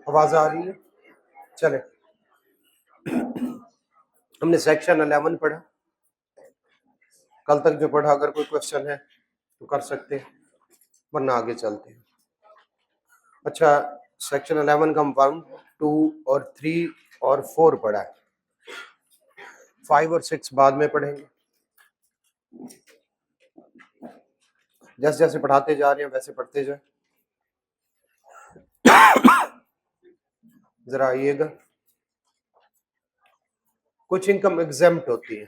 आवाज आ रही है? चले, हमने सेक्शन 11 पढ़ा। कल तक जो पढ़ा, अगर कोई क्वेश्चन है तो कर सकते हैं, वरना आगे चलते हैं। अच्छा, सेक्शन 11 का हम 1, 2 और 3 और 4 पढ़ा है। 5 और 6 बाद में पढ़ेंगे। जैसे जैसे पढ़ाते जा रहे हैं वैसे पढ़ते जाए। जरा आइएगा। कुछ इनकम एग्जेम्प्ट होती है।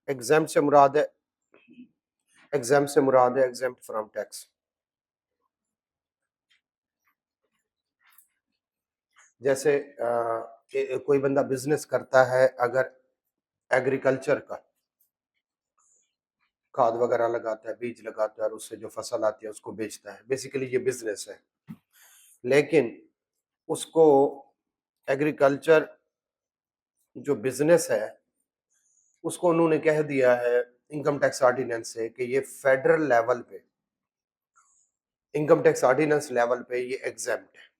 एग्जाम से मुराद है एग्जेम्प्ट फ्रॉम टैक्स। जैसे कोई बंदा बिजनेस करता है, अगर एग्रीकल्चर का खाद वगैरह लगाता है, बीज लगाता है और उससे जो फसल आती है उसको बेचता है, बेसिकली ये बिजनेस है। लेकिन उसको एग्रीकल्चर जो बिजनेस है उसको उन्होंने कह दिया है इनकम टैक्स ऑर्डिनेंस से कि ये फेडरल लेवल पे, इनकम टैक्स ऑर्डिनेंस लेवल पे ये एग्जेम्प्ट है।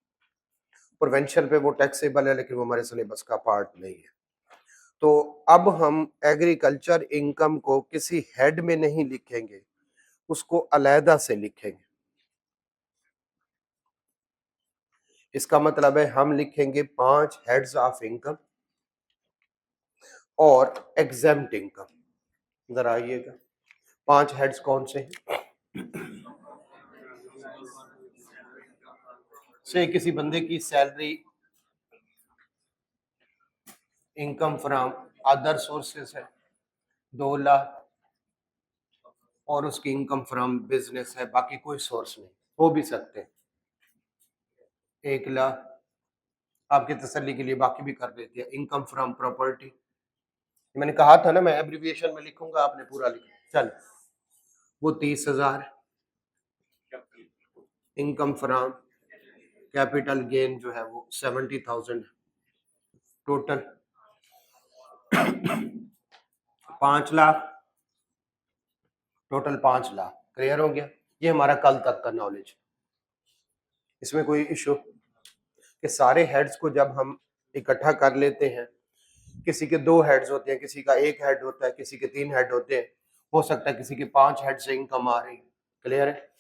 प्रोवेंशियल पे वो टैक्सेबल है, लेकिन वो हमारे सिलेबस का पार्ट नहीं है। तो अब हम एग्रीकल्चर इनकम को किसी हेड में नहीं लिखेंगे, उसको अलहदा से लिखेंगे। इसका मतलब है हम लिखेंगे 5 हेड्स ऑफ इनकम और एग्जेम्प्ट इनकम। जरा आइएगा, 5 हेड्स कौन से हैं? से किसी बंदे की salary, income from other sources है 2 लाख, और उसकी इनकम फ्रॉम बिजनेस है, बाकी कोई सोर्स नहीं। हो भी सकते हैं 1 लाख, आपकी तसल्ली के लिए बाकी भी कर देते हैं। इनकम फ्रॉम प्रॉपर्टी, मैंने कहा था ना मैं एब्रिविएशन में लिखूंगा, आपने पूरा लिखा। चल, वो 30,000। इनकम फ्रॉम कैपिटल गेन जो है वो 70,000। Total 5 lakh, total 5 lakh. Clear हो गया? ये हमारा कल तक का नॉलेज। इसमें कोई इशू कि सारे हेड्स को जब हम इकट्ठा कर लेते हैं, किसी के 2 हेड्स होते हैं, किसी का 1 हेड होता है, किसी के 3 हेड होते हैं, हो सकता है किसी के 5 हेड से इनकम आ रही है। क्लियर है?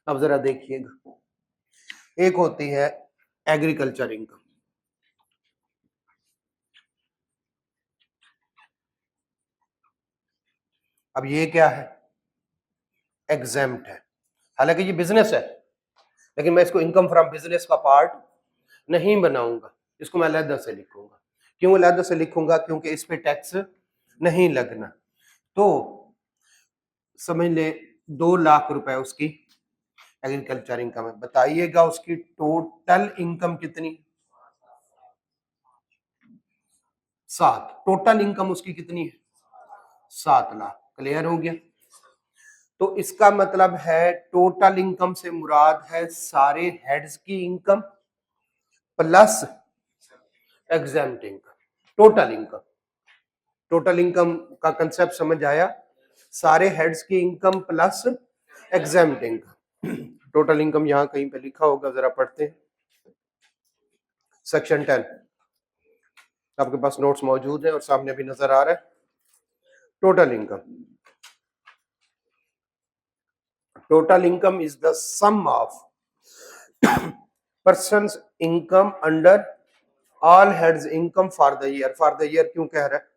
अब जरा देखिएगा, एक होती है एग्रीकल्चर इनकम। अब ये क्या है? एग्जेम्प्ट है। हालांकि ये बिजनेस है, लेकिन मैं इसको इनकम फ्रॉम बिजनेस का पार्ट नहीं बनाऊंगा, इसको मैं अलहदा से लिखूंगा। क्यों अलहदा से लिखूंगा? क्योंकि इस पे टैक्स नहीं लगना। तो समझ ले 2 लाख रुपए उसकी एग्रीकल्चर इनकम है। बताइएगा उसकी टोटल इनकम कितनी? 7। टोटल इनकम उसकी कितनी है? 7 लाख। क्लियर हो गया? तो इसका मतलब है टोटल इनकम से मुराद है सारे हेड्स की income plus exempt income. Total income, total income का कंसेप्ट समझ आया? सारे हेड्स की income plus exempt income. Total income यहां कहीं पे लिखा होगा, जरा पढ़ते हैं। सेक्शन 10 आपके पास नोट्स मौजूद है और सामने भी नजर आ रहा है। Total income is the sum of person's income under all heads income for the year. For the year क्यों कह रहा है?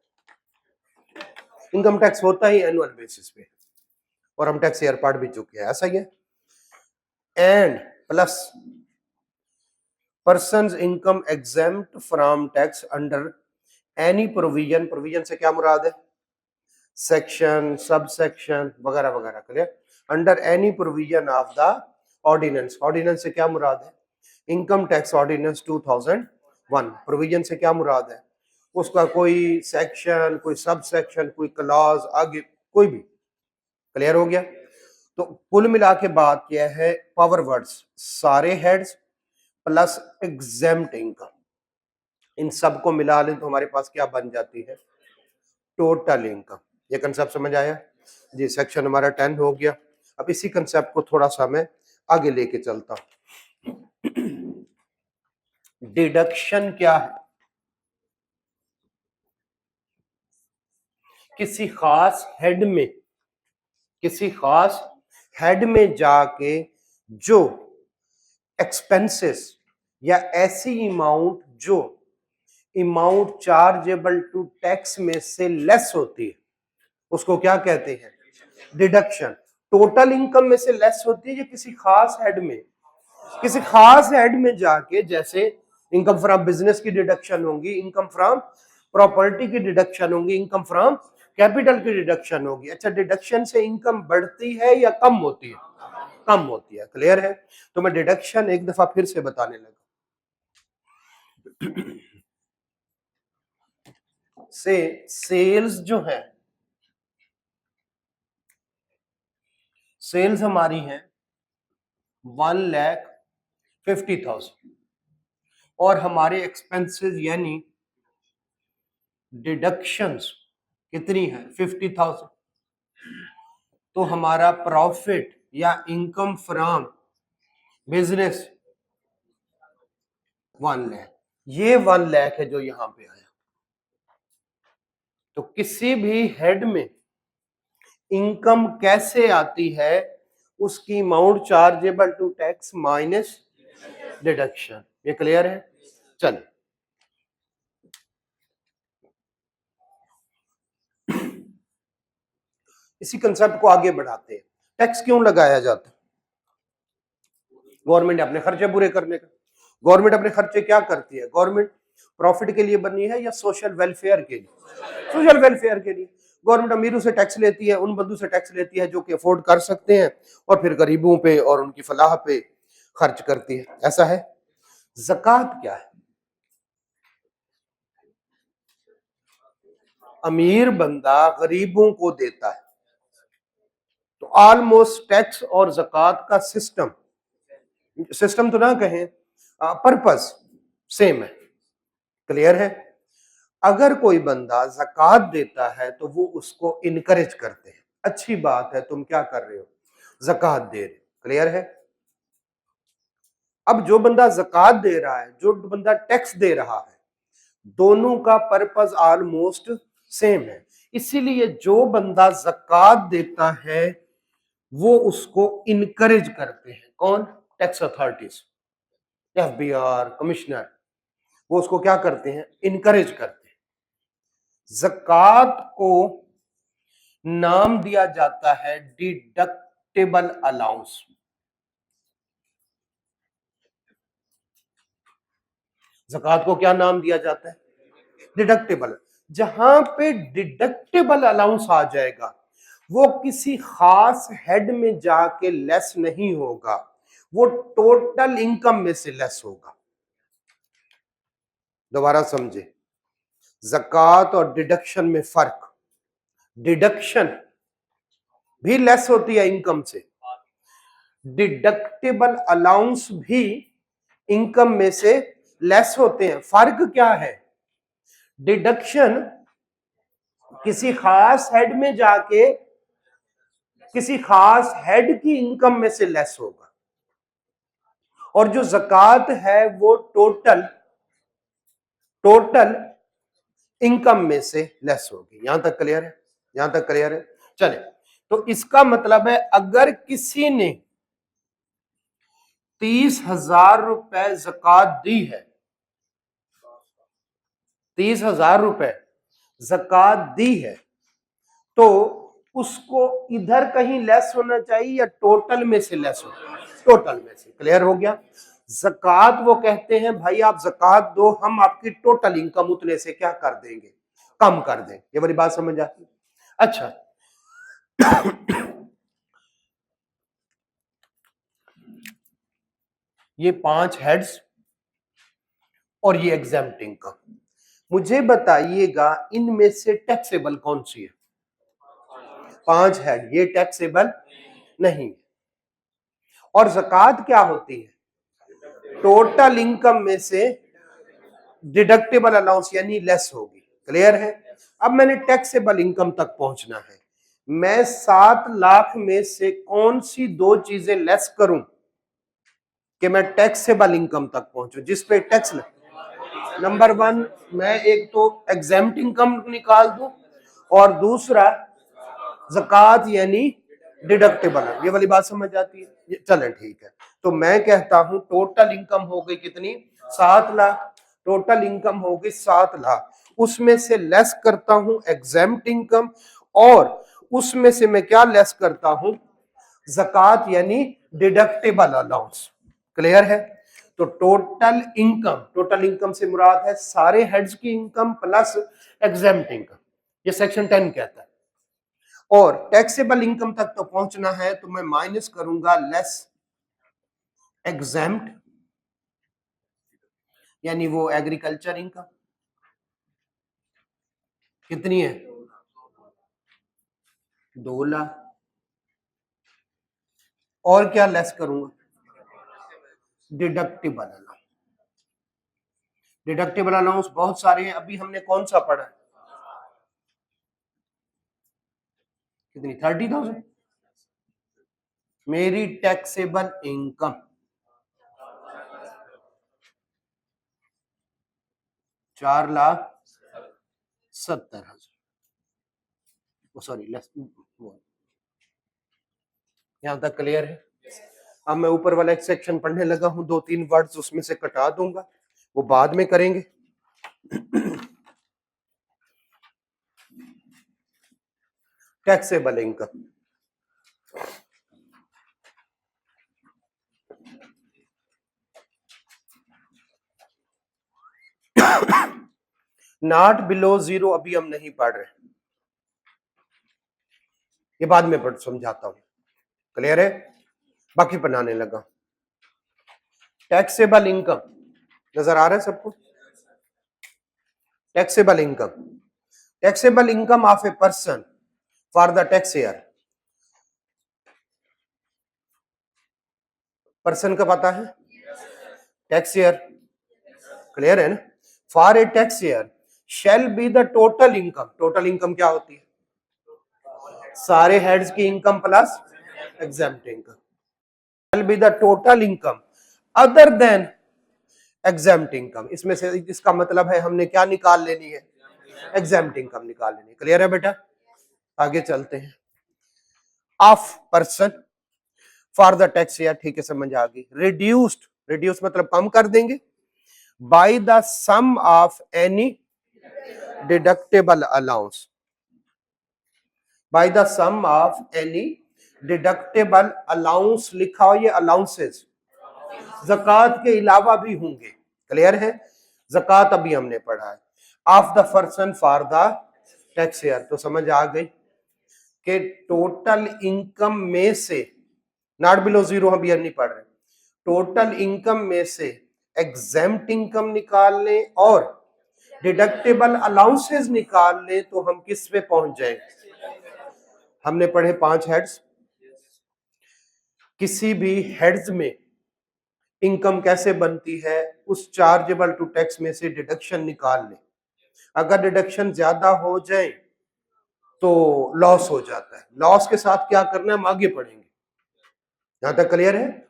इनकम टैक्स होता ही एनुअल बेसिस पे, और हम टैक्स ईयर पढ़ भी चुके हैं, ऐसा ही है। And plus person's income exempt from tax under any provision. Provision से क्या मुराद है? सेक्शन, सब सेक्शन वगैरह वगैरह। Clear? Under any provision of the ordinance. Ordinance से क्या मुराद है? Income tax ordinance 2001। प्रोविजन से क्या मुराद है? उसका कोई सेक्शन, कोई सब सेक्शन, कोई क्लॉज, आगे कोई भी। क्लियर हो गया? तो कुल मिला के बात क्या है? पावर वर्ड्स सारे हेड्स प्लस एग्जेम्प्ट इनकम, इन सब को मिला लें तो हमारे पास क्या बन जाती है? Total income. ये कंसेप्ट समझ आया? जी, सेक्शन हमारा 10 हो गया। अब इसी कंसेप्ट को थोड़ा सा मैं आगे लेके चलता हूं। डिडक्शन क्या है? किसी खास हेड में जाके जो एक्सपेंसेस या ऐसी अमाउंट जो अमाउंट चार्जेबल टू टैक्स में से लेस होती है, उसको क्या कहते हैं? डिडक्शन। टोटल इनकम में से लेस होती है या किसी खास हेड में? किसी खास हेड में जाके, जैसे इनकम फ्रॉम बिजनेस की डिडक्शन होगी, इनकम फ्रॉम प्रॉपर्टी की डिडक्शन होगी, इनकम फ्रॉम कैपिटल की डिडक्शन होगी। अच्छा, डिडक्शन से इनकम बढ़ती है या कम होती है? कम होती है। क्लियर है? तो मैं डिडक्शन एक दफा फिर से बताने लगा। से सेल्स जो है, सेल्स हमारी है 1,50,000 और हमारे एक्सपेंसेस यानी डिडक्शंस कितनी है? 50,000। तो हमारा प्रॉफिट या इनकम फ्रॉम बिजनेस 1 लाख। ये 1 लाख है जो यहां पे आया। तो किसी भी हेड में इनकम कैसे आती है? उसकी amount chargeable to tax minus deduction. ये क्लियर है? चलिए, इसी कंसेप्ट को आगे बढ़ाते हैं। टैक्स क्यों लगाया जाता है? गवर्नमेंट अपने खर्चे पूरे करने का। गवर्नमेंट अपने खर्चे क्या करती है? गवर्नमेंट प्रॉफिट के लिए बनी है या सोशल वेलफेयर के लिए? सोशल वेलफेयर के लिए। गवर्नमेंट अमीरों से टैक्स लेती है, उन बंदों से टैक्स लेती है जो कि अफोर्ड कर सकते हैं, और फिर गरीबों पे और उनकी फलाह पे खर्च करती है। ऐसा है। ज़कात क्या है? अमीर बंदा गरीबों को देता है। तो ऑलमोस्ट टैक्स और ज़कात का सिस्टम तो ना कहें, पर्पस सेम है। क्लियर है? अगर कोई बंदा ज़कात देता है तो वो उसको इनकरेज करते हैं, अच्छी बात है, तुम क्या कर रहे हो? ज़कात दे रहे हो। क्लियर है? अब जो बंदा ज़कात दे रहा है, जो बंदा टैक्स दे रहा है, दोनों का पर्पस ऑलमोस्ट सेम है। इसीलिए जो बंदा ज़कात देता है वो उसको इनकरेज करते हैं। कौन? टैक्स अथॉरिटीज, एफबीआर, कमिश्नर, वो उसको क्या करते हैं? इनकरेज करते हैं। ज़कात को नाम दिया जाता है डिडक्टेबल अलाउंस। ज़कात को क्या नाम दिया जाता है? डिडक्टेबल। जहां पे डिडक्टेबल अलाउंस आ जाएगा वो किसी खास हेड में जाके लेस नहीं होगा, वो टोटल इनकम में से लेस होगा। दोबारा समझे, ज़कात और डिडक्शन में फर्क। डिडक्शन भी लेस होती है इनकम से, डिडक्टेबल अलाउंस भी इनकम में से लेस होते हैं। फर्क क्या है? डिडक्शन किसी खास हेड में जाके किसी खास हेड की इनकम में से लेस होगा, और जो ज़कात है वो टोटल इनकम में से लेस होगी। यहां तक क्लियर है? यहां तक क्लियर है? चले, तो इसका मतलब है अगर किसी ने 30,000 रुपए ज़कात दी है, 30,000 रुपए ज़कात दी है, तो उसको इधर कहीं लेस होना चाहिए या टोटल में से लेस हो? टोटल में से। क्लियर हो गया? ज़कात वो कहते हैं भाई आप ज़कात दो, हम आपकी टोटल इनकम उतने से क्या कर देंगे? कम कर देंगे। ये वाली बात समझ आती है? अच्छा, ये 5 हेड्स और ये एग्जाम्प्ट इनकम। मुझे बताइएगा इनमें से टैक्सेबल कौन सी है? 5 हेड, ये टैक्सेबल नहीं। और ज़कात क्या होती है? टोटल इनकम में से डिडक्टेबल अलाउंस यानी लेस होगी। क्लियर है? अब मैंने टैक्सेबल इनकम तक पहुंचना है। मैं 7 लाख में से कौन सी दो चीजें लेस करूं कि मैं टैक्सेबल इनकम तक पहुंचूं, जिस पे टैक्स लगे। नंबर 1, मैं एक तो एग्जेम्प्ट इनकम निकाल दूं और दूसरा ज़कात यानी डिडक्टेबल। ये वाली बात समझ आती है? चलें ठीक है। तो मैं कहता हूं टोटल इनकम हो गई कितनी? 7 लाख। टोटल इनकम हो गई 7 लाख, उसमें से लेस करता हूं एग्जेम्प्ट इनकम, और उसमें से मैं क्या लेस करता हूं? ज़कात यानी डिडक्टेबल अलाउंस। क्लियर है? तो टोटल इनकम से मुराद है सारे हेड्स की इनकम प्लस एग्जेम्प्ट इनकम, ये सेक्शन 10 कहता है। और टैक्सेबल इनकम तक तो पहुंचना है, तो मैं माइनस करूंगा लेस एग्जेम्प्ट, यानी वो एग्रीकल्चर इनकम कितनी है? 2 लाख। और क्या लेस करूंगा? Deductible allowance. डिडक्टेबल अलाउंस बहुत सारे हैं, अभी हमने कौन सा पढ़ा है? कितनी? 30,000। मेरी टैक्सेबल इनकम 4,70,000। सॉरी लेस, यहां तक क्लियर है? अब मैं ऊपर वाला एक सेक्शन पढ़ने लगा हूं, 2-3 वर्ड्स उसमें से कटा दूंगा, वो बाद में करेंगे। Taxable income, not below zero अभी हम नहीं पढ़ रहे, ये बाद में पढ़ समझाता हूं। क्लियर है? बाकी बनाने लगा। टैक्सेबल इनकम नजर आ रहा है सबको? Taxable income, taxable income of a person for the tax year. Person का पता है? Tax year. क्लियर है ना? For a tax year shall be the total income. Total income क्या होती है? सारे हेड्स की income plus exempt income. Shall be the total income other than exempt income. इसमें से इसका मतलब है हमने क्या निकाल लेनी है? एग्जेम्प्ट इनकम निकाल लेनी। क्लियर है बेटा? आगे चलते हैं। Of person for the tax year, ठीक है समझ आ गई। रिड्यूस्ड, रिड्यूस मतलब कम कर देंगे, by the sum of any deductible allowance, by the sum of any deductible allowance लिखा हो, ये अलाउंसेस ज़कात के अलावा भी होंगे। क्लियर है? ज़कात अभी हमने पढ़ा है। Of the person for the tax year, तो समझ आ गई कि टोटल इनकम में से, नॉट बिलो जीरो हम ये नहीं पढ़ रहे, टोटल इनकम में से एग्जेम्प्ट इनकम निकाल लें और डिडक्टेबल अलाउंसेस निकाल लें, तो हम किस पे पहुंच जाएंगे? हमने पढ़े 5 हेड्स। किसी भी हेड्स में इनकम कैसे बनती है? उस चार्जेबल टू टैक्स में से डिडक्शन निकाल लें। अगर डिडक्शन ज्यादा हो जाए तो लॉस हो जाता है। लॉस के साथ क्या करना है हम आगे पढ़ेंगे। यहां तक क्लियर है?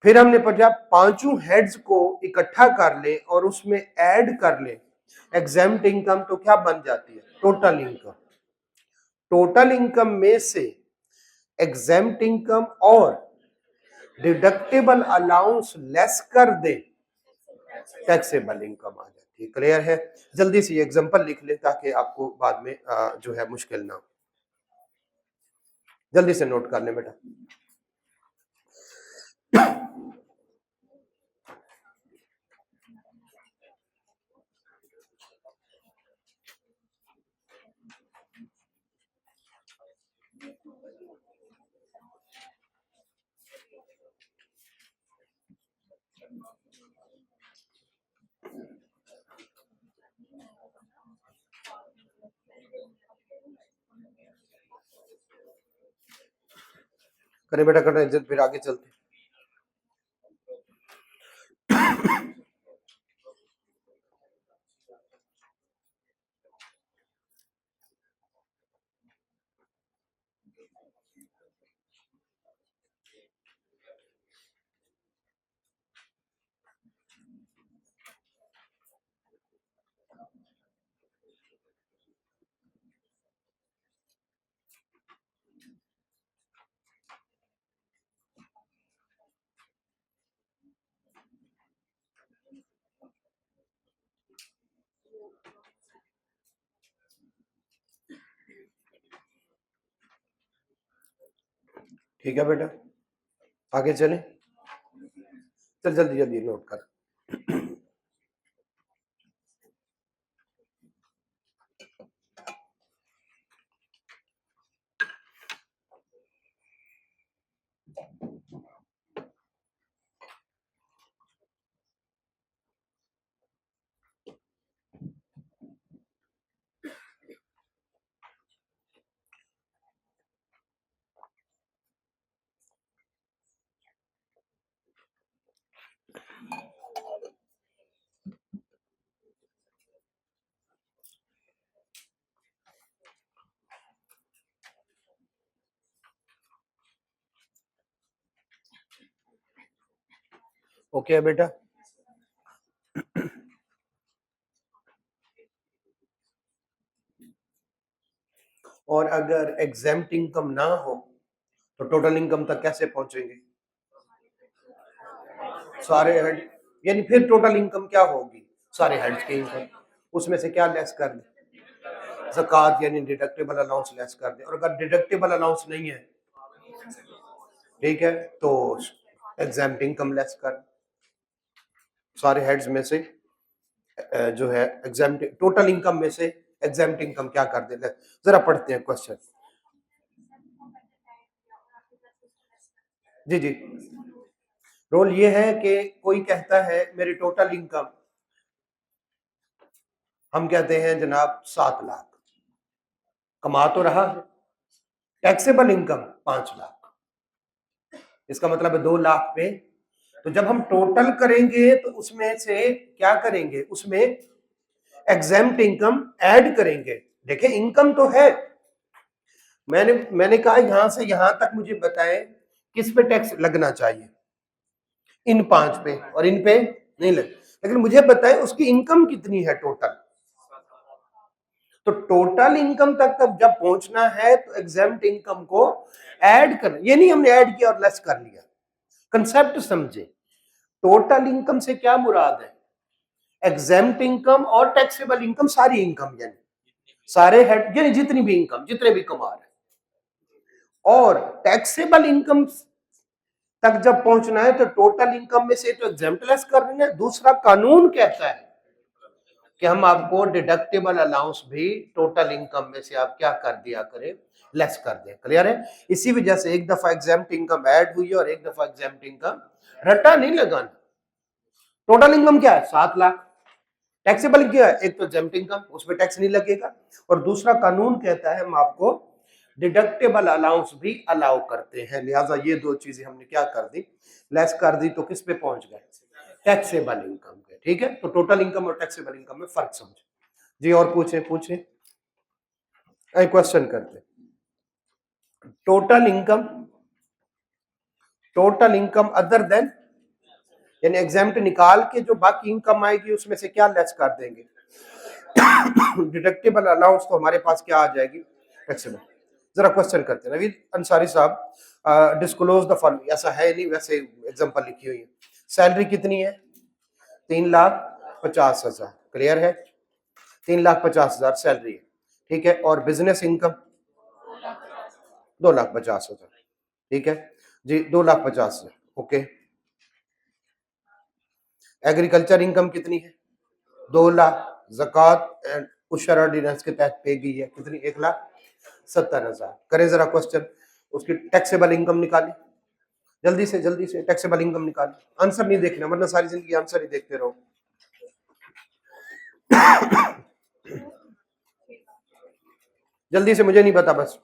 फिर हमने पढ़ा पांचों हेड्स को इकट्ठा कर ले और उसमें ऐड कर ले एग्जेम्प्ट इनकम, तो क्या बन जाती है? Total income. टोटल इनकम में से एग्जेम्प्ट इनकम और डिडक्टेबल अलाउंस लेस कर दे, टैक्सेबल इनकम आ जाती है। क्लियर है? जल्दी से एग्जांपल लिख ले ताकि आपको बाद में जो है मुश्किल ना हो। जल्दी से नोट कर ले बेटा। करें बेटा, कर रहे फिर आगे चलते। ठीक है बेटा, आगे चले। चल जल्दी जल्दी नोट कर। ओके है बेटा। और अगर एग्जेम्प्ट इनकम ना हो तो टोटल इनकम तक कैसे पहुंचेंगे? सारे हेड, यानी फिर टोटल इनकम क्या होगी? सारे हेड्स की इनकम, उसमें से क्या लेस कर दे? ज़कात यानी डिडक्टेबल अलाउंस लेस कर दे। और अगर डिडक्टेबल अलाउंस नहीं है, ठीक है, तो एग्जेम्प्ट इनकम लेस कर। सारे हेड्स में से जो है एग्जेम्प्ट टोटल इनकम में से एग्जेम्प्ट इनकम क्या कर दे? जरा पढ़ते हैं क्वेश्चन। जी जी, रोल ये है कि कोई कहता है मेरी टोटल इनकम, हम कहते हैं जनाब 7 लाख, कमा तो रहा है, टैक्सेबल इनकम 5 लाख, इसका मतलब है 2 लाख पे। तो जब हम टोटल करेंगे तो उसमें से क्या करेंगे? उसमें एग्जेम्प्ट इनकम ऐड करेंगे। देखिए इनकम तो है, मैंने कहा यहां से यहां तक मुझे बताएं किस पे टैक्स लगना चाहिए? इन 5 पे, और इन पे नहीं लगे। लेकिन मुझे बताएं उसकी इनकम कितनी है टोटल। तो टोटल इनकम तक तब जब पहुंचना है तो एग्जेम्प्ट इनकम को ऐड कर, ये नहीं हमने ऐड किया और लेस कर लिया। कंसेप्ट समझे, टोटल इनकम से क्या मुराद है? एग्जेम्प्ट इनकम और टैक्सेबल इनकम, सारी इनकम यानी सारे हेड, यानी जितनी भी इनकम, जितने भी कमा रहे। और टैक्सेबल इनकम तक जब पहुंचना है तो टोटल इनकम में से तो एग्जेम्प्ट लेस कर देना है। दूसरा कानून कहता है कि हम आपको डिडक्टेबल अलाउंस भी टोटल इनकम में से आप क्या कर दिया करें? लेस कर दें। क्लियर है? इसी वजह से एक दफा एग्जेम्प्ट इनकम ऐड हुई और एक दफा एग्जेम्प्ट इनकम, रट्टा नहीं लगाना। टोटल इनकम क्या है? 7 लाख। टैक्सेबल क्या है? एक तो एग्जेम्प्ट इनकम, उसमें टैक्स नहीं लगेगा, और दूसरा कानून कहता है हम आपको डिडक्टेबल अलाउंस भी अलाउ करते हैं। लिहाजा ये दो चीजें हमने क्या कर दी? लेस कर दी। तो किस पे पहुंच गए? टैक्सेबल इनकम पे। ठीक है, तो टोटल इनकम और टैक्सेबल इनकम में फर्क समझे जी। और पूछे पूछे, क्वेश्चन करते। Total income, total income other than, यानी एग्जेम्प्ट निकाल के जो बाकी इनकम आएगी उसमें से क्या लेस कर देंगे? डिडक्टेबल अलाउंस तो हमारे पास क्या आ जाएगी? टैक्सेबल। जरा क्वेश्चन करते हैं नवीद अंसारी साहब, डिस्क्लोज द फॉलोइंग। ऐसा है नहीं, वैसे एग्जांपल लिखी हुई है। सैलरी कितनी है? 3,50,000। क्लियर है? 3,50,000 सैलरी है, ठीक है। और बिजनेस इनकम 2,50,000, ठीक है जी, 2,50,000। ओके। एग्रीकल्चर इनकम कितनी है? 2 लाख। ज़कात एंड उशर ऑर्डिनेंस के तहत पे गई है कितनी? 1,70,000। करें जरा क्वेश्चन, उसकी टैक्सेबल इनकम निकाली। जल्दी से टैक्सेबल इनकम निकाली। आंसर नहीं देखना वरना सारी जिंदगी आंसर ही देखते रहो। जल्दी से, मुझे नहीं पता बस।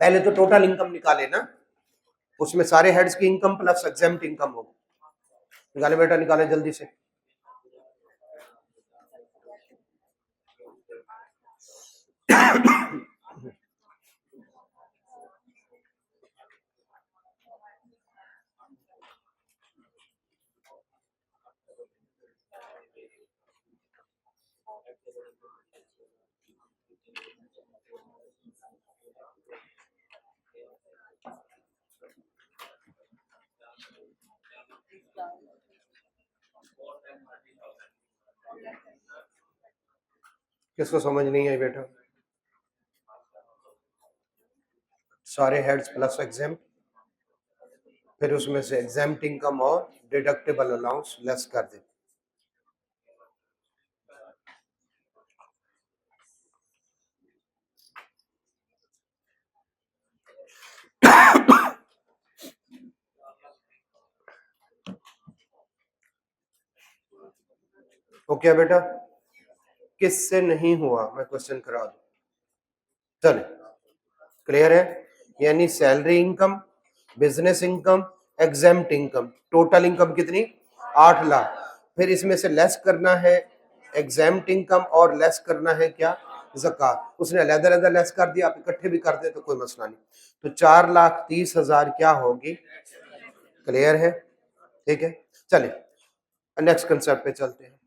पहले तो टोटल इनकम निकाले ना, उसमें सारे हेड्स की इनकम प्लस एग्जेम्प्ट इनकम हो। निकाले बेटा, निकाले जल्दी से। किसको समझ नहीं आई बेटा? सारे हेड्स प्लस एग्जाम, फिर उसमें से एग्जाम्प्ट इनकम और डिडक्टेबल अलाउंस लेस कर दे। ओके बेटा, किससे नहीं हुआ मैं क्वेश्चन करा दूं? चले, क्लियर है? यानी salary income, business income, exempt income, total income कितनी? 8 लाख। फिर इसमें से लेस करना है एग्जाम्प्ट इनकम और लेस करना है क्या? ज़कात। उसने अलग-अलग लेस कर दिया, आप इकट्ठे भी कर दे तो कोई मसला नहीं। तो 4,30,000 क्या होगी? क्लियर है? ठीक है, चलिए नेक्स्ट कंसेप्ट पे चलते हैं।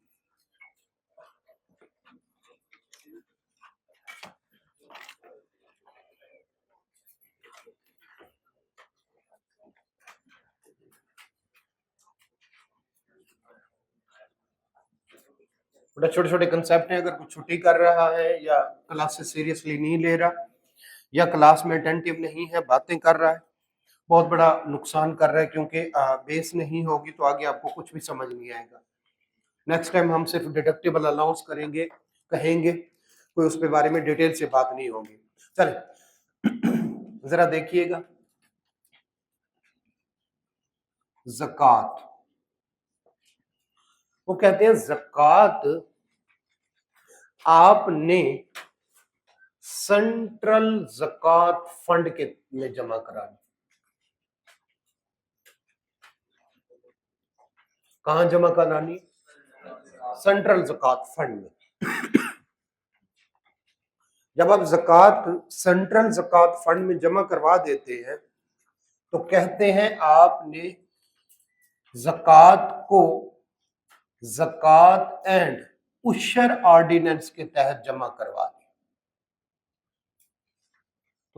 बड़ा छोटे छोटे कंसेप्ट हैं, अगर कुछ छुट्टी कर रहा है या क्लास से सीरियसली नहीं ले रहा या क्लास में अटेंटिव नहीं है, बातें कर रहा है, बहुत बड़ा नुकसान कर रहा है, क्योंकि बेस नहीं होगी तो आगे आपको कुछ भी समझ नहीं आएगा। नेक्स्ट टाइम हम सिर्फ डिडक्टेबल अलाउंस करेंगे, कहेंगे, कोई उस पे बारे में डिटेल से बात नहीं होगी। चले जरा देखिएगा, ज़कात। वो कहते हैं ज़कात आपने सेंट्रल ज़कात फंड के में जमा करानी। कहां जमा करानी? सेंट्रल ज़कात फंड में। जब आप ज़कात सेंट्रल ज़कात फंड में जमा करवा देते हैं तो कहते हैं आपने ज़कात को ज़कात एंड उशर ऑर्डिनेंस के तहत जमा करवा दी।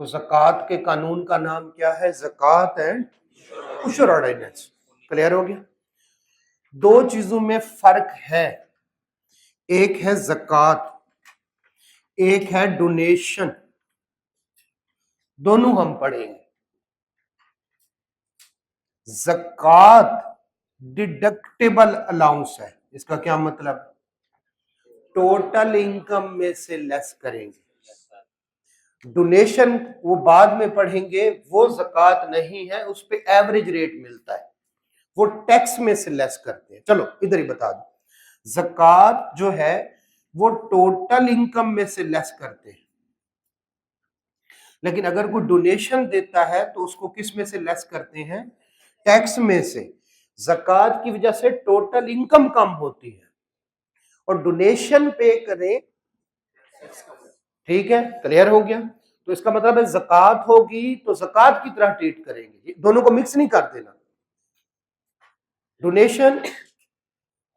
तो ज़कात के कानून का नाम क्या है? ज़कात एंड उशर ऑर्डिनेंस। क्लियर हो गया? दो चीजों में फर्क है, एक है ज़कात, एक है डोनेशन। दोनों हम पढ़ेंगे। ज़कात डिडक्टेबल अलाउंस है, इसका क्या मतलब? टोटल इनकम में से लेस करेंगे। डोनेशन वो बाद में पढ़ेंगे, वो ज़कात नहीं है, उस पे एवरेज रेट मिलता है, वो टैक्स में से लेस करते हैं। चलो इधर ही बता दो, ज़कात जो है वो टोटल इनकम में से लेस करते हैं, लेकिन अगर कोई डोनेशन देता है तो उसको किस में से लेस करते हैं? टैक्स में से। ज़कात की वजह से टोटल इनकम कम होती है और डोनेशन पे करें, ठीक है? क्लियर हो गया? तो इसका मतलब है ज़कात होगी तो ज़कात की तरह ट्रीट करेंगे, दोनों को मिक्स नहीं कर देना। डोनेशन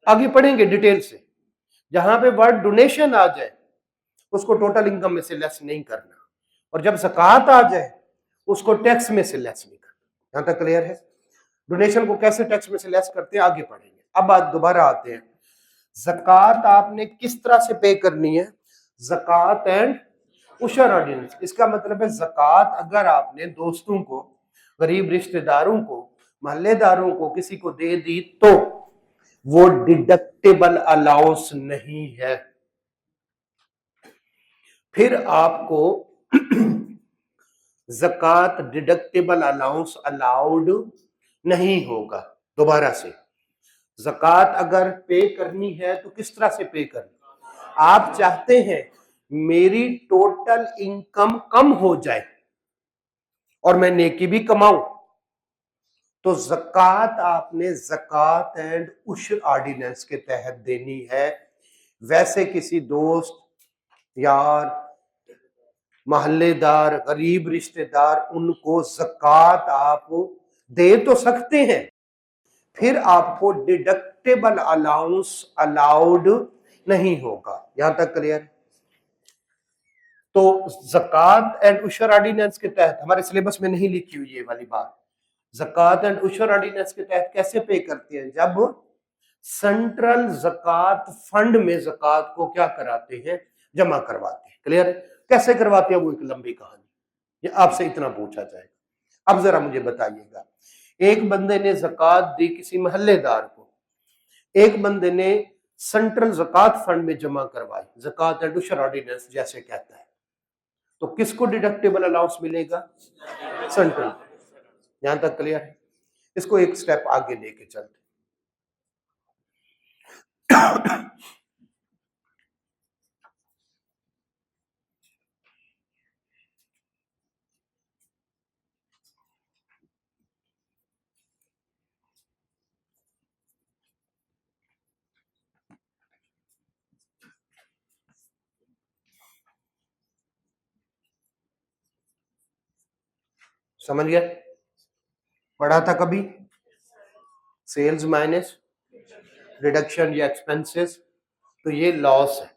आगे पढ़ेंगे डिटेल से, जहां पे वर्ड डोनेशन आ जाए उसको टोटल इनकम में से लेस नहीं करना, और जब ज़कात आ जाए उसको टैक्स में से लेस नहीं करना। यहां तक क्लियर है? डोनेशन को कैसे टैक्स में से लेस करते हैं आगे पढ़ेंगे। अब बात दोबारा आते हैं, ज़कात आपने किस तरह से पे करनी है? ज़कात एंड उशर ऑर्डिनेंस। इसका मतलब है ज़कात अगर आपने दोस्तों को, गरीब रिश्तेदारों को, मोहल्लेदारों को, किसी को दे दी तो वो डिडक्टेबल अलाउंस नहीं है। फिर आपको ज़कात डिडक्टेबल अलाउंस अलाउड नहीं होगा। दोबारा से, ज़कात अगर पे करनी है तो किस तरह से पे करनी? आप चाहते हैं मेरी टोटल इनकम कम हो जाए और मैं नेकी भी कमाऊं, तो ज़कात आपने ज़कात एंड उशर ऑर्डिनेंस के तहत देनी है। वैसे किसी दोस्त, यार, मोहल्लेदार, गरीब रिश्तेदार, उनको ज़कात आप दे तो सकते हैं, फिर आपको डिडक्टेबल अलाउंस अलाउड नहीं होगा। यहां तक क्लियर? तो ज़कात एंड उशर ऑर्डिनेंस के तहत, हमारे सिलेबस में नहीं लिखी हुई ये वाली बात, ज़कात एंड उशर ऑर्डिनेंस के तहत कैसे पे करते हैं? जब सेंट्रल ज़कात फंड में ज़कात को क्या कराते हैं? जमा करवाते हैं। क्लियर है? कैसे करवाते हैं वो एक लंबी कहानी, ये आपसे इतना पूछा जाएगा। अब जरा मुझे बताइएगा, एक बंदे ने ज़कात दी किसी मोहल्लेदार को, एक बंदे ने सेंट्रल ज़कात फंड में जमा करवाई, ज़कात एंड उशर ऑर्डिनेंस जैसे कहता है, तो किसको डिडक्टेबल अलाउंस मिलेगा? सेंट्रल। यहां तक क्लियर है? इसको एक स्टेप आगे लेके चलते। समझ गया? पढ़ा था कभी? सेल्स माइनस रिडक्शन या एक्सपेंसेस, तो ये लॉस है।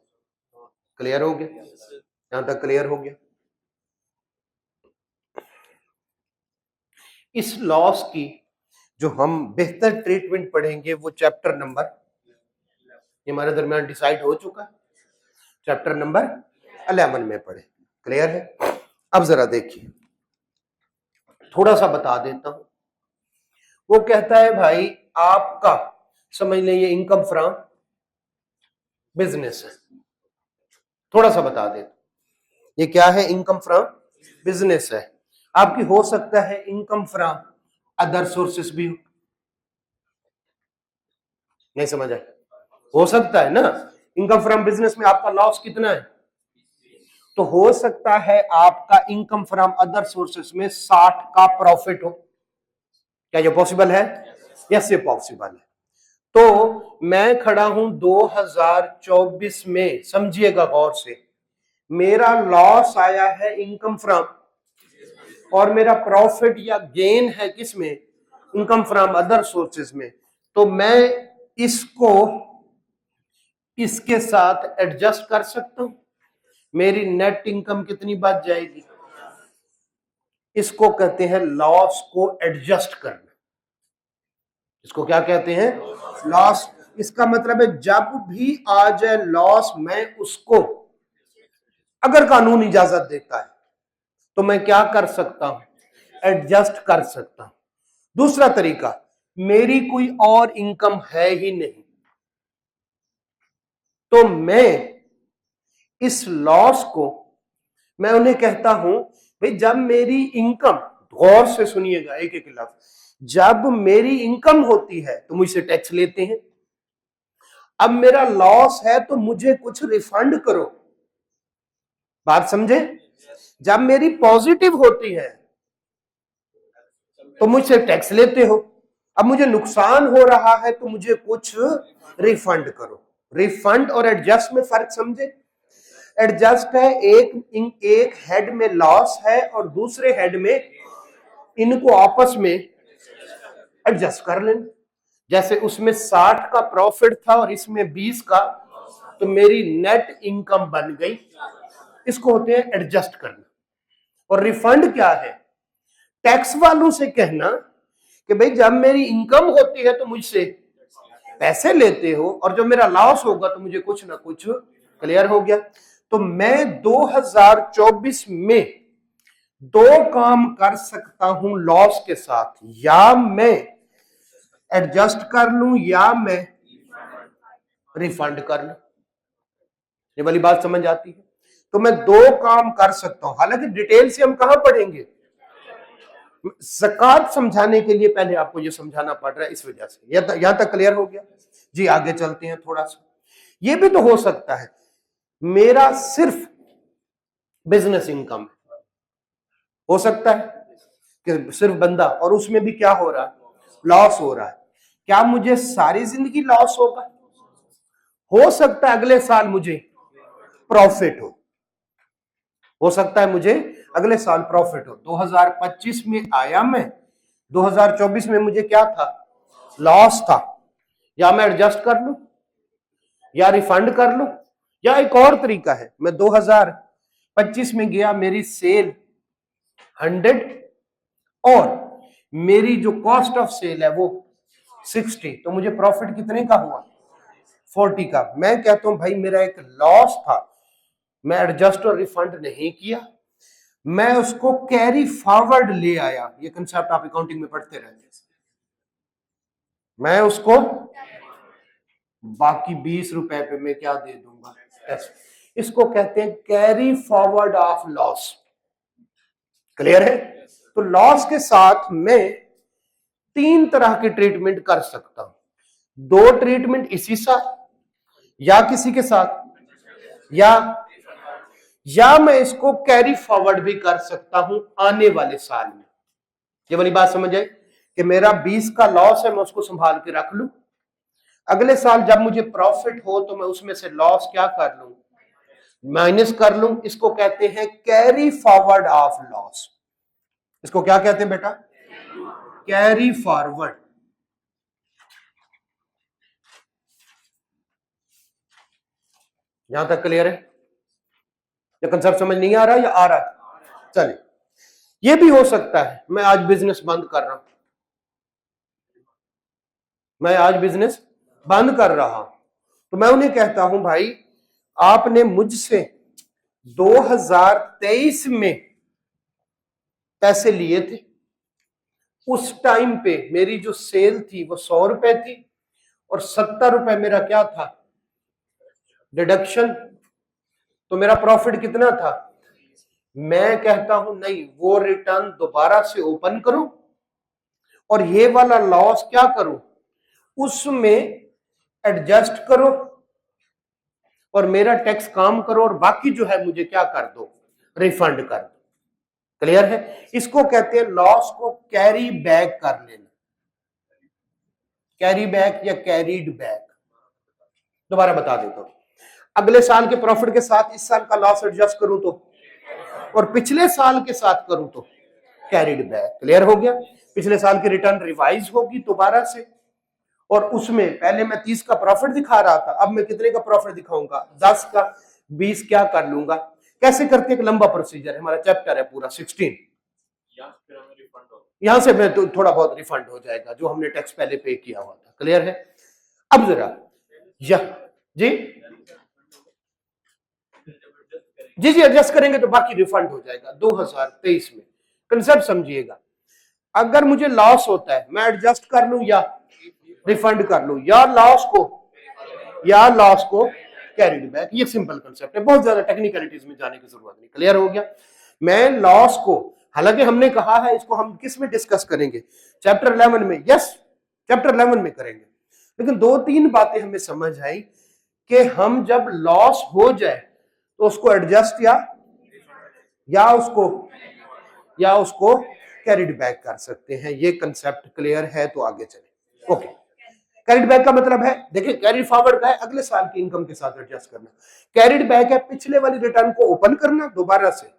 क्लियर हो गया? यहां तक क्लियर हो गया? इस लॉस की जो हम बेहतर ट्रीटमेंट पढ़ेंगे वो चैप्टर नंबर, ये हमारे दरमियान डिसाइड हो चुका है, चैप्टर नंबर 11 में पढ़े। क्लियर है? अब जरा देखिए, थोड़ा सा बता देता हूं। वो कहता है भाई आपका, समझ लें ये इनकम फ्रॉम बिजनेस है, थोड़ा सा बता देता, ये क्या है? इनकम फ्रॉम बिजनेस है। आपकी हो सकता है इनकम फ्रॉम अदर सोर्सेस भी हो, नहीं समझ आया? हो सकता है ना, इनकम फ्रॉम बिजनेस में आपका लॉस कितना है? तो हो सकता है आपका इनकम फ्रॉम अदर सोर्सेस में 60 का प्रॉफिट हो। क्या ये पॉसिबल है? यस, ये पॉसिबल है। तो मैं खड़ा हूं 2024 में, समझिएगा गौर से, मेरा लॉस आया है इनकम फ्रॉम, और मेरा प्रॉफिट या गेन है किसमें? इनकम फ्रॉम अदर सोर्सेज में। तो मैं इसको इसके साथ एडजस्ट कर सकता हूं, मेरी नेट इनकम कितनी बच जाएगी? इसको कहते हैं लॉस को एडजस्ट करना। इसको क्या कहते हैं? लॉस। इसका मतलब है जब भी आ जाए लॉस, मैं उसको, अगर कानून इजाजत देता है तो मैं क्या कर सकता हूं? एडजस्ट कर सकता हूं। दूसरा तरीका, मेरी कोई और इनकम है ही नहीं, तो मैं इस लॉस को, मैं उन्हें कहता हूं भाई जब मेरी इनकम, गौर से सुनिएगा एक एक लफ्ज, जब मेरी इनकम होती है तो मुझसे टैक्स लेते हैं, अब मेरा लॉस है तो मुझे कुछ रिफंड करो। बात समझे? जब मेरी पॉजिटिव होती है तो मुझसे टैक्स लेते हो, अब मुझे नुकसान हो रहा है तो मुझे कुछ रिफंड करो। रिफंड और एडजस्ट में फर्क समझे? एडजस्ट है एक हेड में लॉस है और दूसरे हेड में, इनको आपस में एडजस्ट कर लेना। जैसे उसमें 60 का प्रॉफिट था और इसमें 20 का, तो मेरी नेट इनकम बन गई। इसको होते हैं एडजस्ट करना। और रिफंड क्या है? टैक्स वालों से कहना कि भाई जब मेरी इनकम होती है तो मुझसे पैसे लेते हो, और जब मेरा लॉस होगा तो मुझे कुछ ना कुछ। क्लियर हो गया? तो मैं 2024 में दो काम कर सकता हूं लॉस के साथ, या मैं एडजस्ट कर लूं या मैं रिफंड कर लूं। ये वाली बात समझ आती है? तो मैं दो काम कर सकता हूं, हालांकि डिटेल से हम कहां पढ़ेंगे, ज़कात समझाने के लिए पहले आपको ये समझाना पड़ रहा है, इस वजह से। यहां तक क्लियर हो गया जी? आगे चलते हैं थोड़ा सा। ये भी तो हो सकता है मेरा सिर्फ बिजनेस इनकम हो सकता है कि सिर्फ बंदा, और उसमें भी क्या हो रहा है? लॉस हो रहा है। क्या मुझे सारी जिंदगी लॉस होगा? हो सकता है अगले साल मुझे प्रॉफिट हो हो सकता है मुझे अगले साल प्रॉफिट हो। 2025 में आया मैं, 2024 में मुझे क्या था, लॉस था। या मैं एडजस्ट कर लूं या रिफंड कर लूं, या एक और तरीका है, मैं 2025 में गया, मेरी सेल 100 और मेरी जो कॉस्ट ऑफ सेल है वो 60, तो मुझे प्रॉफिट कितने का हुआ, 40 का। मैं कहता हूं भाई मेरा एक लॉस था, मैं एडजस्ट और रिफंड नहीं किया, मैं उसको कैरी फॉरवर्ड ले आया। ये कंसेप्ट आप अकाउंटिंग में पढ़ते रहते हैं। मैं उसको बाकी 20 रुपए पे मैं क्या दे दूंगा, इसको कहते हैं carry forward of loss. Clear है? तो लॉस के साथ मैं 3 तरह की ट्रीटमेंट कर सकता हूं। 2 ट्रीटमेंट इसी साल या किसी के साथ, या मैं इसको कैरी फॉरवर्ड भी कर सकता हूं आने वाले साल में। ये वाली बात समझ आई कि मेरा 20 का लॉस है, मैं उसको संभाल के रख लूं, अगले साल जब मुझे प्रॉफिट हो तो मैं उसमें से लॉस क्या कर लूं, माइनस कर लूं। इसको कहते हैं कैरी फॉरवर्ड ऑफ लॉस। इसको क्या कहते हैं बेटा, कैरी फॉरवर्ड। यहां तक क्लियर है? ये कंसेप्ट समझ नहीं आ रहा या आ रहा है? चलिए, ये भी हो सकता है मैं आज बिजनेस बंद कर रहा हूं, मैं आज बिजनेस बंद कर रहा हूं, तो मैं उन्हें कहता हूं भाई आपने मुझसे 2023 में पैसे लिए थे, उस टाइम पे मेरी जो सेल थी वो 100 रुपए थी और 70 रुपए मेरा क्या था, डिडक्शन, तो मेरा प्रॉफिट कितना था। मैं कहता हूं नहीं, वो रिटर्न दोबारा से ओपन करो और ये वाला लॉस क्या करो, उसमें एडजस्ट करो और मेरा टैक्स काम करो और बाकी जो है मुझे क्या कर दो, रिफंड कर दो। क्लियर है? इसको कहते हैं लॉस को कैरी बैक कर लेना, कैरी बैक या कैरीड बैक। दोबारा बता देता हूं, अगले साल के प्रॉफिट के साथ इस साल का लॉस एडजस्ट करूं तो, और पिछले साल के साथ करूं तो कैरीड बैक। क्लियर हो गया? पिछले साल की रिटर्न रिवाइज होगी दोबारा से, और उसमें पहले मैं 30 का प्रॉफिट दिखा रहा था, अब मैं कितने का प्रॉफिट दिखाऊंगा, 10 का, 20 क्या कर लूंगा। कैसे करते हैं, एक लंबा प्रोसीजर है, हमारा चैप्टर है पूरा 16। यहां से मैं तो थोड़ा बहुत रिफंड हो जाएगा जो हमने टैक्स पहले पे किया हुआ था। क्लियर है? अब जरा जी जी जी एडजस्ट करेंगे तो बाकी रिफंड हो जाएगा 2023 में। कंसेप्ट समझिएगा, अगर मुझे लॉस होता है मैं एडजस्ट कर लूं या रिफंड कर लूं, या लॉस को कैरीड बैक। ये सिंपल कंसेप्ट है, बहुत ज्यादा टेक्निकलिटीज में जाने की जरूरत नहीं। क्लियर हो गया? मैं लॉस को, हालांकि हमने कहा है इसको हम किस में डिस्कस करेंगे, चैप्टर 11 में। यस, चैप्टर 11 में करेंगे, लेकिन 2-3 बातें हमें समझ आई कि हम जब लॉस हो जाए तो उसको एडजस्ट या उसको कैरीड बैक कर सकते हैं। ये कंसेप्ट क्लियर है? तो आगे चले। ओके, कैरीड बैक का मतलब है, देखिए कैरीड फॉरवर्ड का है अगले साल की इनकम के साथ एडजस्ट करना, कैरीड बैक है पिछले वाली रिटर्न को ओपन करना दोबारा से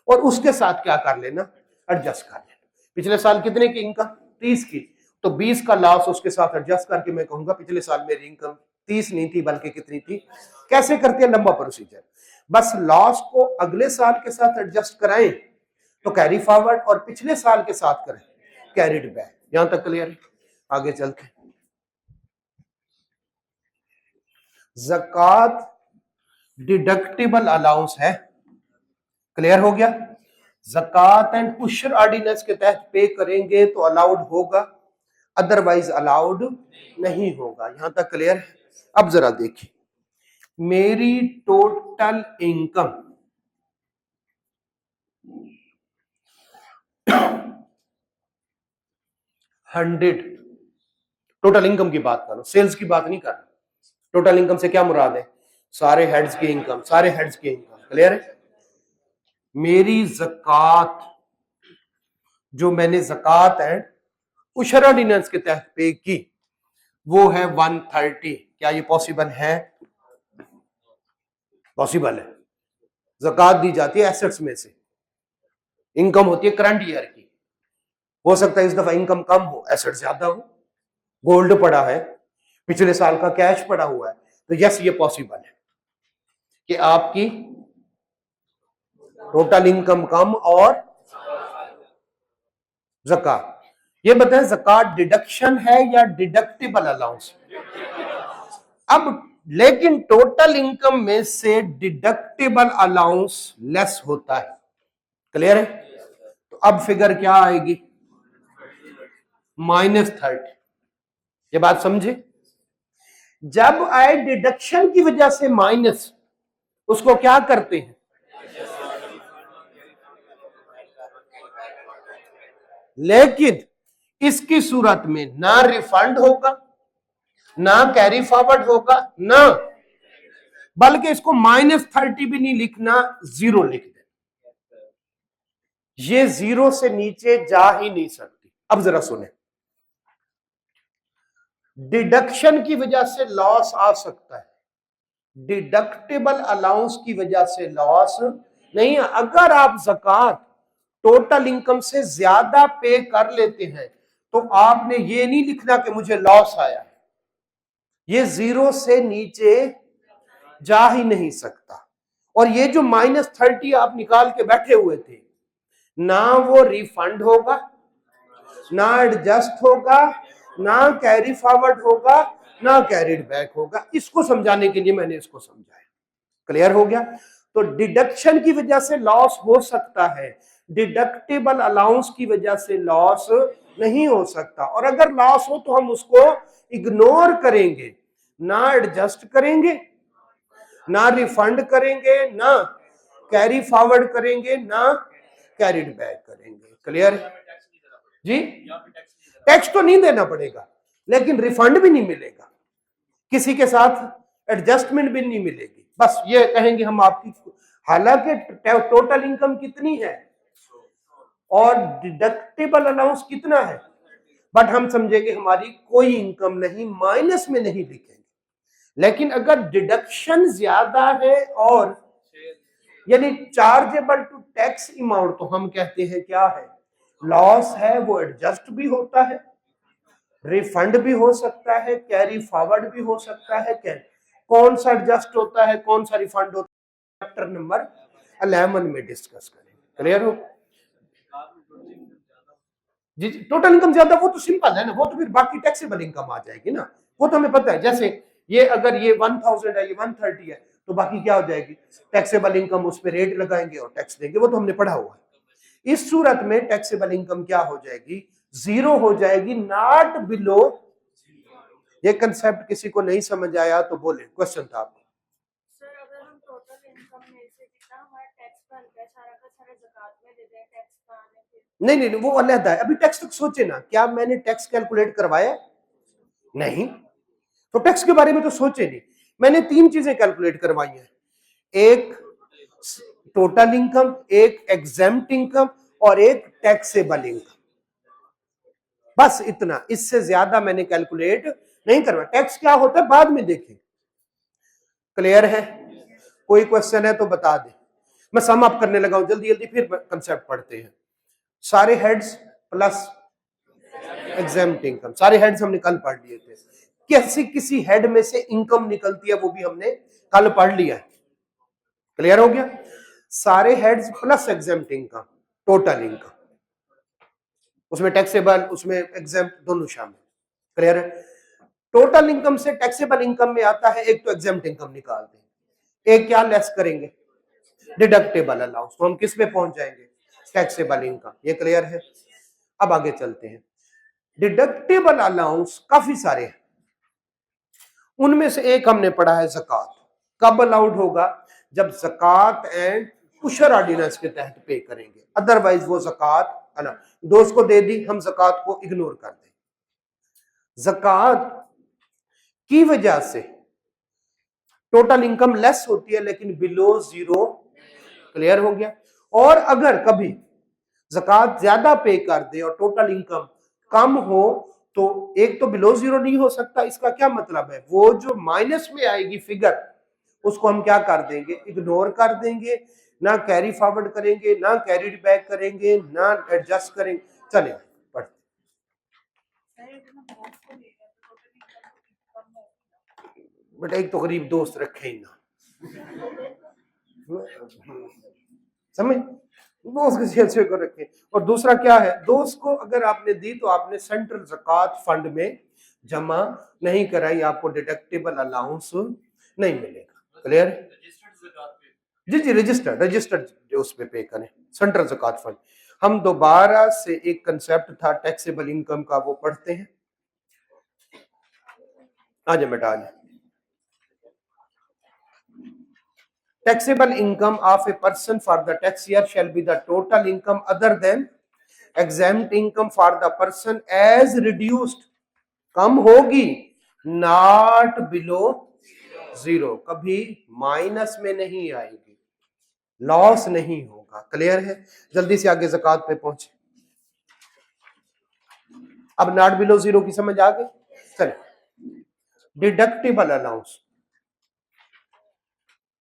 और उसके साथ क्या कर लेना, एडजस्ट कर लेना। पिछले साल कितने की इनकम, 30 की, तो 20 का लॉस उसके साथ एडजस्ट करके मैं कहूंगा पिछले साल मेरी इनकम 30 नहीं थी बल्कि कितनी थी। कैसे करते हैं, लंबा प्रोसीजर, बस लॉस को अगले साल के साथ एडजस्ट कराएं तो कैरी फॉरवर्ड, और पिछले साल के साथ करें कैरीड बैक। यहां तक क्लियर है? आगे चलते हैं। ज़कात डिडक्टिबल अलाउंस है। क्लियर हो गया? ज़कात एंड उशर ऑर्डिनेंस के तहत पे करेंगे तो अलाउड होगा, अदरवाइज अलाउड नहीं होगा। यहां तक क्लियर है? अब जरा देखिए, मेरी टोटल इनकम 100, टोटल इनकम की बात करो, सेल्स की बात नहीं कर रहा। टोटल इनकम से क्या मुराद है, सारे हेड्स की इनकम, सारे हेड्स की इनकम। क्लियर है? मेरी ज़कात, जो मैंने ज़कात एंड उशर ऑर्डिनेंस के तहत पे की वो है 130। क्या ये पॉसिबल है? पॉसिबल है। ज़कात दी जाती है एसेट्स में से, इनकम होती है करंट ईयर की। हो सकता है इस दफा इनकम कम हो, एसेट ज्यादा हो, गोल्ड पड़ा है, पिछले साल का कैश पड़ा हुआ है, तो यस ये पॉसिबल है कि आपकी टोटल इनकम कम और ज़कात। ये बताएं ज़कात डिडक्शन है या डिडक्टेबल अलाउंस? अब लेकिन टोटल इनकम में से डिडक्टेबल अलाउंस लेस होता है, क्लियर है? तो अब फिगर क्या आएगी? -30। ये बात समझे? जब आए डिडक्शन की वजह से माइनस, उसको क्या करते हैं? लेकिन इसकी सूरत में ना रिफंड होगा, ना कैरी फॉरवर्ड होगा, ना, बल्कि इसको -30 भी नहीं लिखना, 0 लिख दे। ये 0 से नीचे जा ही नहीं सकती। अब जरा सुने, डिडक्शन की वजह से लॉस आ सकता है, डिडक्टेबल अलाउंस की वजह से लॉस नहीं है। अगर आप ज़कात टोटल इनकम से ज्यादा पे कर लेते हैं तो आपने ये नहीं लिखना कि मुझे लॉस आया है, ये 0 से नीचे जा ही नहीं सकता। और ये जो -30 आप निकाल के बैठे हुए थे, ना वो रिफंड होगा, ना एडजस्ट होगा, ना कैरी फॉरवर्ड होगा, ना कैरिड बैक होगा। इसको समझाने के लिए मैंने इसको समझाया। क्लियर हो गया? तो डिडक्शन की वजह से लॉस हो सकता है, डिडक्टेबल अलाउंस की वजह से लॉस नहीं हो सकता। और अगर लॉस हो तो हम उसको इग्नोर करेंगे, ना एडजस्ट करेंगे, ना रिफंड करेंगे, ना कैरी फॉरवर्ड करेंगे, ना कैरिड बैक करेंगे। क्लियर है जी? टैक्स तो नहीं देना पड़ेगा, लेकिन रिफंड भी नहीं मिलेगा, किसी के साथ एडजस्टमेंट भी नहीं मिलेगी। बस ये कहेंगे हम आपकी, हालांकि टोटल इनकम कितनी है और डिडक्टेबल अलाउंस कितना है, बट हम समझेंगे हमारी कोई इनकम नहीं, माइनस में नहीं लिखेंगे। लेकिन अगर डिडक्शन ज्यादा है और यानी चार्जेबल टू टैक्स अमाउंट, तो हम कहते हैं क्या है, लॉस है, वो एडजस्ट भी होता है, रिफंड भी हो सकता है, कैरी फॉरवर्ड भी हो सकता है। कौन सा एडजस्ट होता है, कौन सा रिफंड होता है, चैप्टर नंबर 11 में डिस्कस करेंगे। क्लियर हो जी? टोटल इनकम ज्यादा, वो तो सिंपल है ना, वो तो फिर बाकी टैक्सेबल इनकम आ जाएगी ना, वो तो हमें पता है। जैसे ये अगर ये 1000 है, ये 130 है, तो बाकी क्या हो जाएगी, टैक्सेबल इनकम, उस पर रेट लगाएंगे और टैक्स देंगे, वो तो हमने पढ़ा हुआ है। इस सूरत में टैक्सेबल इनकम क्या हो जाएगी, 0 हो जाएगी, नॉट बिलो। ये कंसेप्ट किसी को नहीं समझ आया तो बोले, क्वेश्चन था आपको। सर अगर हम टोटल इनकम में से जितना हमारा टैक्स बनता है सारा का सारा ज़कात में दे दें, टैक्स का आने फिर नहीं नहीं वो अलग है, अभी टैक्स तक सोचे ना, क्या मैंने टैक्स कैलकुलेट करवाया? नहीं, तो टैक्स के बारे में तो सोचे नहीं। मैंने 3 चीजें कैलकुलेट करवाई हैं, एक टोटल इनकम, एक एग्जेम्प्ट इनकम और एक टैक्सेबल इनकम। बस इतना, इससे ज्यादा मैंने कैलकुलेट नहीं करवा। टैक्स क्या होता है बाद में देखें। क्लियर है? कोई क्वेश्चन है तो बता दे, मैं सम अप करने लगा हूं, जल्दी जल्दी फिर कंसेप्ट पढ़ते हैं। सारे हेड्स प्लस एग्जेम्प्ट इनकम, सारे हेड्स हमने कल पढ़ लिए थे। कैसे किसी हेड में से इनकम निकलती है वो भी हमने कल पढ़ लिया है। क्लियर हो गया? सारे heads plus exempt income, total income, उसमें टैक्सेबल, उसमें एग्जेम्प्ट, दोनों शामिल। क्लियर है? टोटल इनकम से टैक्सेबल इनकम में आता है, एक तो एग्जेम्प्ट इनकम निकालते हैं, एक क्या लेस करेंगे, डिडक्टेबल अलाउंस। तो हम किस पे पहुंच जाएंगे, टैक्सेबल इनकम। ये क्लियर है? अब आगे चलते हैं। डिडक्टेबल अलाउंस काफी सारे हैं, उनमें से एक हमने पढ़ा है ज़कात। कब अलाउड होगा, जब ज़कात एंड पुशर ऑर्डिनेंस के तहत पे करेंगे, अदरवाइज वो ज़कात अला दोस्त को दे दी, हम ज़कात को इग्नोर कर दें। ज़कात की वजह से टोटल इनकम लेस होती है लेकिन बिलो 0। क्लियर हो गया? और अगर कभी ज़कात ज्यादा पे कर दे और टोटल इनकम कम हो तो एक तो बिलो 0 नहीं हो सकता। इसका क्या मतलब है, वो जो माइनस में आएगी फिगर उसको हम क्या कर देंगे, इग्नोर कर देंगे। ना कैरी फॉरवर्ड करेंगे, ना कैरीड बैक करेंगे, ना एडजस्ट करेंगे। चले पढ़ते। बट एक तो गरीब दोस्त रखे ही ना, समझ, दोस्त किसी अच्छे को रखे। और दूसरा क्या है, दोस्त को अगर आपने दी तो आपने सेंट्रल ज़कात फंड में जमा नहीं कराई, आपको डिडक्टेबल अलाउंस नहीं मिलेगा। क्लियर? जी जी, रजिस्टर्ड उस पे पे करें, सेंट्रल ज़कात फंड। हम दोबारा से एक कंसेप्ट था टैक्सेबल इनकम का, वो पढ़ते हैं। आज बेटा आज taxable income of a person for the tax year shall be the total income other than exempt income for the person as reduced, कम होगी, not below जीरो, कभी माइनस में नहीं आएगी, लॉस नहीं होगा। क्लियर है? जल्दी से आगे ज़कात पे पहुंचे। अब नॉट बिलो जीरो की समझ आ गई? चलिए, डिडक्टेबल अलाउंस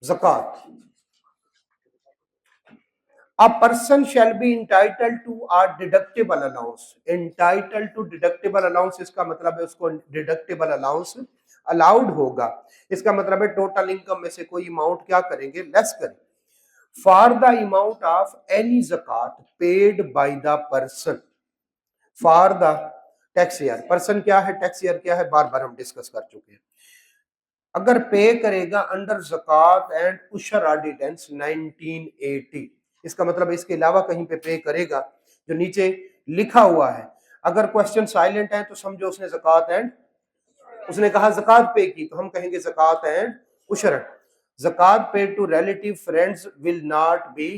ज़कात। A person shall be entitled to a deductible allowance. Entitled to deductible allowance इसका मतलब है उसको deductible allowance allowed होगा। इसका मतलब है टोटल इनकम में से कोई अमाउंट क्या करेंगे, लेस करें। For the amount of any zakat paid by the person for the tax year. person क्या है, टैक्स ईयर क्या है, बार बार हम डिस्कस कर चुके हैं। अगर पे करेगा अंडर ज़कात एंड उशर ऑर्डिनेंस 1980, इसका मतलब इसके अलावा कहीं पे करेगा, जो नीचे लिखा हुआ है। अगर क्वेश्चन साइलेंट है तो समझो उसने ज़कात एंड, उसने कहा ज़कात पे की, तो हम कहेंगे ज़कात एंड उशर। ज़कात paid to relative friends will not be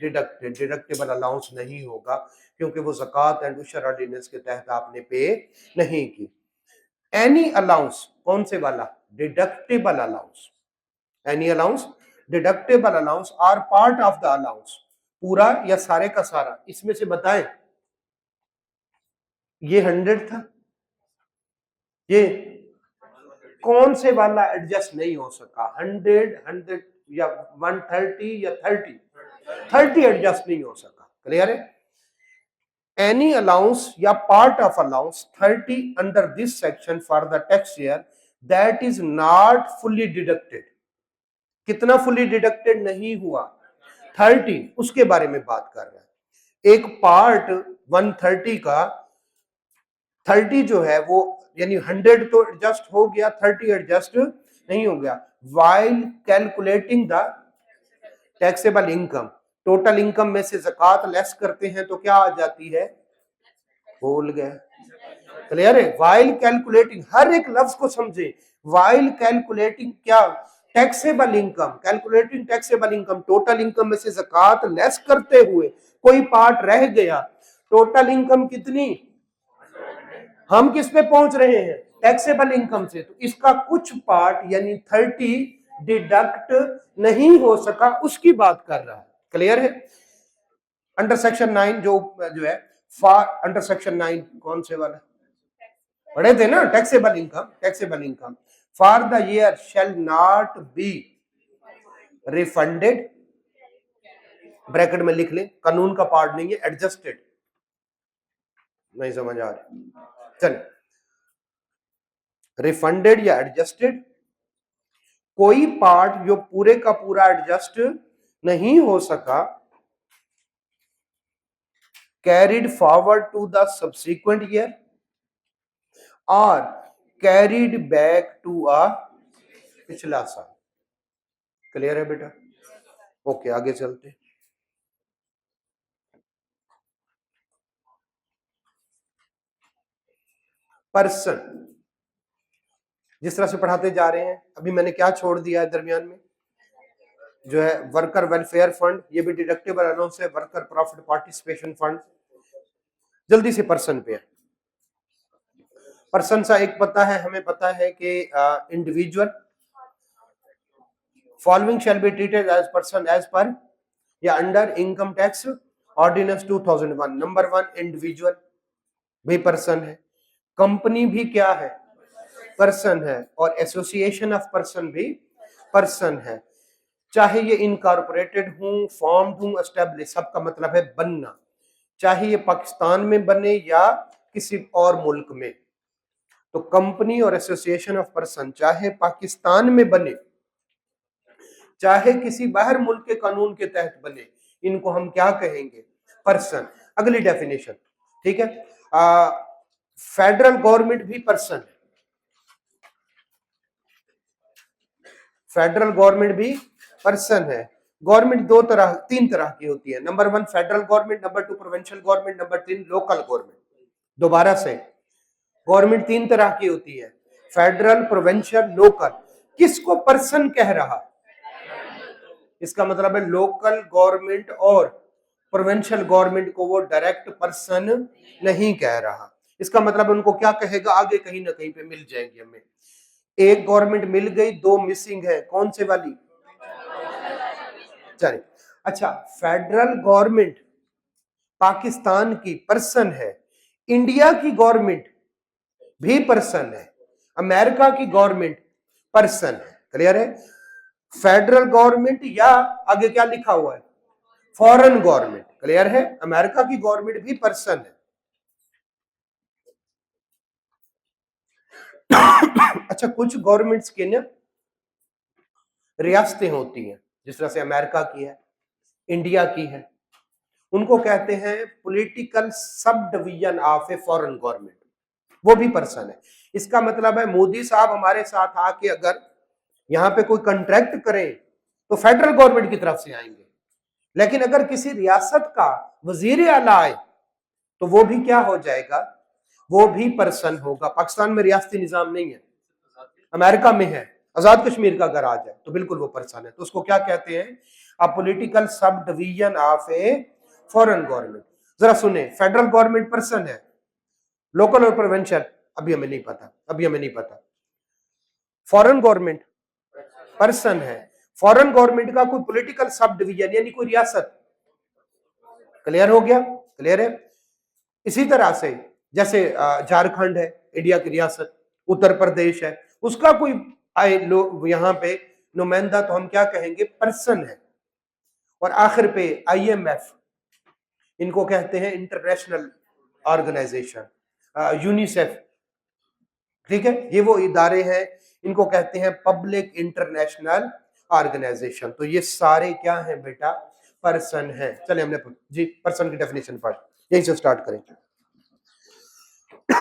deducted, deductible allowance नहीं होगा, क्योंकि वो ज़कात एंड उशर ऑर्डिनेंस के तहत आपने पे नहीं की। एनी अलाउंस, कौन से वाला, deductible allowance, any allowance, deductible allowance are part of the allowance, पूरा या सारे का सारा। इसमें से बताएं, ये 100 था, ये कौन से वाला एडजस्ट नहीं हो सका, 100 या 130 या 30 एडजस्ट नहीं हो सका। क्लियर है? एनी अलाउंस या part of allowance 30 under this section for the tax year that is not fully deducted. कितना फुल्ली डिडक्टेड नहीं हुआ, 30, उसके बारे में बात कर रहा है। एक पार्ट 130 का 30 जो है वो, यानी 100 तो एडजस्ट हो गया, 30 एडजस्ट नहीं हो गया। While calculating the taxable income, total income में से ज़कात लेस करते हैं तो क्या आ जाती है, भूल गए। क्लियर है? वाइल कैलकुलेटिंग, हर एक लफ्ज को समझे। वाइल कैलकुलेटिंग क्या, taxable income, calculating taxable income, total income में से ज़कात लेस करते हुए कोई पार्ट रह गया, टोटल इनकम कितनी, हम किस पे पहुंच रहे हैं, टैक्सेबल इनकम से, तो इसका कुछ पार्ट यानी 30 डिडक्ट नहीं हो सका, उसकी बात कर रहा है। क्लियर है? अंडर सेक्शन 9 जो है अंडर सेक्शन 9 कौन से वाला पढ़े थे ना, taxable income, taxable income for the year shall not be refunded, bracket में लिख लें, कानून का पार्ट नहीं है, एडजस्टेड, नहीं समझ आ रही, चलिए, रिफंडेड या एडजस्टेड, कोई पार्ट जो पूरे का पूरा एडजस्ट नहीं हो सका, carried forward to the subsequent year और कैरिड बैक टू अ पिछला साल। क्लियर है बेटा? ओके, आगे चलते। पर्सन, जिस तरह से पढ़ाते जा रहे हैं, अभी मैंने क्या छोड़ दिया है दरमियान में, जो है वर्कर वेलफेयर फंड, ये भी डिडक्टेबल अलाउंस है, वर्कर प्रॉफिट पार्टिसिपेशन फंड। जल्दी से पर्सन पे, पर्सन सा एक पता है, हमें पता है कि individual, following shall be treated as person as per या under income tax ordinance 2001। Number 1 individual भी पर्सन है, कंपनी भी क्या है, पर्सन है, और एसोसिएशन ऑफ पर्सन भी पर्सन है। चाहे ये इनकॉर्पोरेटेड हूं, फॉर्म्ड हूं, एस्टेब्लिश, सबका मतलब है बनना, चाहे ये पाकिस्तान में बने या किसी और मुल्क में। तो कंपनी और एसोसिएशन ऑफ पर्सन चाहे पाकिस्तान में बने चाहे किसी बाहर मुल्क के कानून के तहत बने, इनको हम क्या कहेंगे? पर्सन। अगली डेफिनेशन, ठीक है, फेडरल गवर्नमेंट भी पर्सन है। फेडरल गवर्नमेंट भी पर्सन है। गवर्नमेंट तीन तरह की होती है। Number 1 federal government, number 2 provincial government, number 3 local government. दोबारा से, गवर्नमेंट तीन तरह की होती है, फेडरल, प्रोविंशियल, लोकल। किसको पर्सन कह रहा? इसका मतलब है लोकल गवर्नमेंट और प्रोविंशियल गवर्नमेंट को वो डायरेक्ट पर्सन नहीं कह रहा। इसका मतलब उनको क्या कहेगा? आगे कहीं ना कहीं पे मिल जाएंगे हमें। एक गवर्नमेंट मिल गई, दो मिसिंग है, कौन से वाली? चलिए, अच्छा, फेडरल गवर्नमेंट पाकिस्तान की पर्सन है, इंडिया की गवर्नमेंट भी पर्सन है, अमेरिका की गवर्नमेंट पर्सन है। क्लियर है? फेडरल गवर्नमेंट या आगे क्या लिखा हुआ है? Foreign government. क्लियर है? अमेरिका की गवर्नमेंट भी पर्सन है। अच्छा, कुछ गवर्नमेंट्स के ना रियासतें होती हैं, जिस तरह से अमेरिका की है, इंडिया की है, उनको कहते हैं political sub division of a foreign government, वो भी पर्सन है। इसका मतलब है मोदी साहब हमारे साथ आके अगर यहाँ पे कोई कॉन्ट्रैक्ट करें तो फेडरल गवर्नमेंट की तरफ से आएंगे, लेकिन अगर किसी रियासत का वजीर आला आए तो वो भी क्या हो जाएगा? वो भी पर्सन होगा। पाकिस्तान में रियासती निजाम नहीं है, अमेरिका में है, आजाद कश्मीर का अगर आ जाए तो बिल्कुल वो पर्सन है। तो उसको क्या कहते हैं? A political sub division of a foreign government. जरा सुने, फेडरल गवर्नमेंट पर्सन है, लोकल और प्रोविंशियल अभी हमें नहीं पता। फॉरेन गवर्नमेंट पर्सन है। फॉरेन गवर्नमेंट का कोई पॉलिटिकल सब डिवीजन यानी कोई रियासत। क्लियर हो गया? क्लियर है? इसी तरह से जैसे झारखंड है, इंडिया की रियासत, उत्तर प्रदेश है, उसका कोई आए लोग यहाँ पे नुमाइंदा, तो हम क्या कहेंगे? पर्सन है। और आखिर पे IMF, इनको कहते हैं इंटरनेशनल ऑर्गेनाइजेशन, यूनिसेफ, ठीक है, ये वो इदारे हैं, इनको कहते हैं पब्लिक इंटरनेशनल ऑर्गेनाइजेशन। तो ये सारे क्या हैं बेटा? पर्सन है। चले हमने जी पर्सन की डेफिनेशन पढ़, यहीं से स्टार्ट करें।